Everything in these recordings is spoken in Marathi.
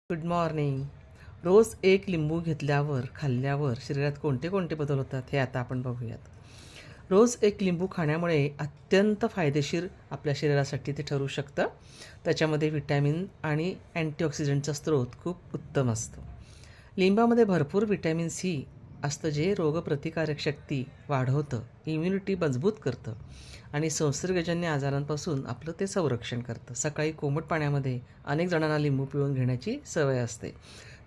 Good morning. रोज एक लिंबू घेतल्यावर खाल्ल्यावर शरीरात कोणते कोणते बदल होतात हे आता आपण बघूयात. रोज एक लिंबू खाण्यामुळे अत्यंत फायदेशीर आपल्या शरीरासाठी ते ठरू शकतं. त्याच्यामध्ये व्हिटॅमिन आणि अँटीऑक्सिडंटचा स्रोत खूप उत्तम असतो. लिंबामध्ये भरपूर व्हिटॅमिन सी असतं, जे रोगप्रतिकारक शक्ती वाढवतं, इम्युनिटी मजबूत करतं आणि संसर्गजन्य आजारांपासून आपलं ते संरक्षण करतं. सकाळी कोमट पाण्यामध्ये अनेक जणांना लिंबू पिळून घेण्याची सवय असते.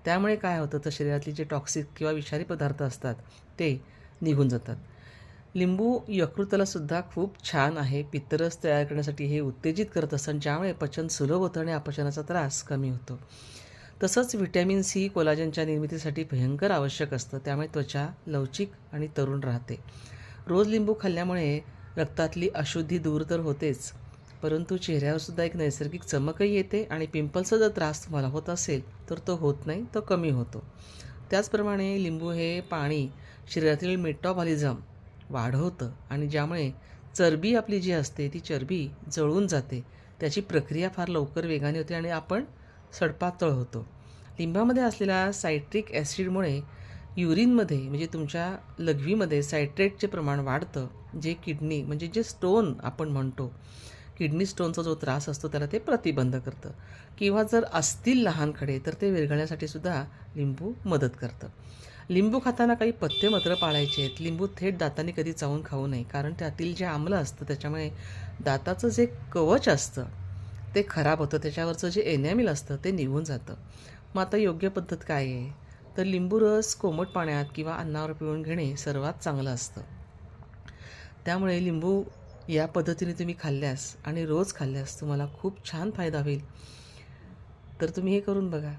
त्यामुळे काय होतं, तर शरीरातली जे टॉक्सिक किंवा विषारी पदार्थ असतात ते निघून जातात. लिंबू यकृतालासुद्धा खूप छान आहे. पित्तरस तयार करण्यासाठी हे उत्तेजित करत असतं, ज्यामुळे पचन सुलभ होतं आणि अपचनाचा त्रास कमी होतो. तसंच व्हिटॅमिन सी कोलाजनच्या निर्मितीसाठी भयंकर आवश्यक असतं. त्यामुळे त्वचा लवचिक आणि तरुण राहते. रोज लिंबू खाल्ल्यामुळे रक्तातली अशुद्धी दूर तर होतेच, परंतु चेहऱ्यावरसुद्धा एक नैसर्गिक चमकही येते आणि पिंपल्सचा जर त्रास तुम्हाला होत असेल तर तो होत नाही, तो कमी होतो. त्याचप्रमाणे लिंबू हे पाणी शरीरातील मेटाबॉलिझम वाढवतं आणि ज्यामुळे चरबी आपली जी असते ती चरबी जळून जाते. त्याची प्रक्रिया फार लवकर वेगाने होते आणि आपण सडपातळ होतो. लिंबामध्ये असलेल्या सायट्रिक ॲसिडमुळे युरिनमध्ये म्हणजे तुमच्या लघवीमध्ये सायट्रेटचे प्रमाण वाढतं, जे किडनी म्हणजे जे स्टोन आपण म्हणतो, किडनी स्टोनचा जो त्रास असतो त्याला ते प्रतिबंध करतं. किंवा जर असतील लहान खडे तर ते विरघळण्यासाठी सुद्धा लिंबू मदत करतं. लिंबू खाताना काही पथ्य मात्र पाळायचे आहेत. लिंबू थेट दातांनी कधी चावून खाऊ नये, कारण त्यातील जे आम्ल असतं त्याच्यामुळे दाताचं जे कवच असतं ते खराब होतं, त्याच्यावरचं जे एनॅमिल असतं ते निघून जातं. मग आता योग्य पद्धत काय आहे, तर लिंबू रस कोमट पाण्यात किंवा अन्नावर पिळून घेणे सर्वात चांगलं असतं. त्यामुळे लिंबू या पद्धतीने तुम्ही खाल्ल्यास आणि रोज खाल्ल्यास तुम्हाला खूप छान फायदा होईल. तर तुम्ही हे करून बघा.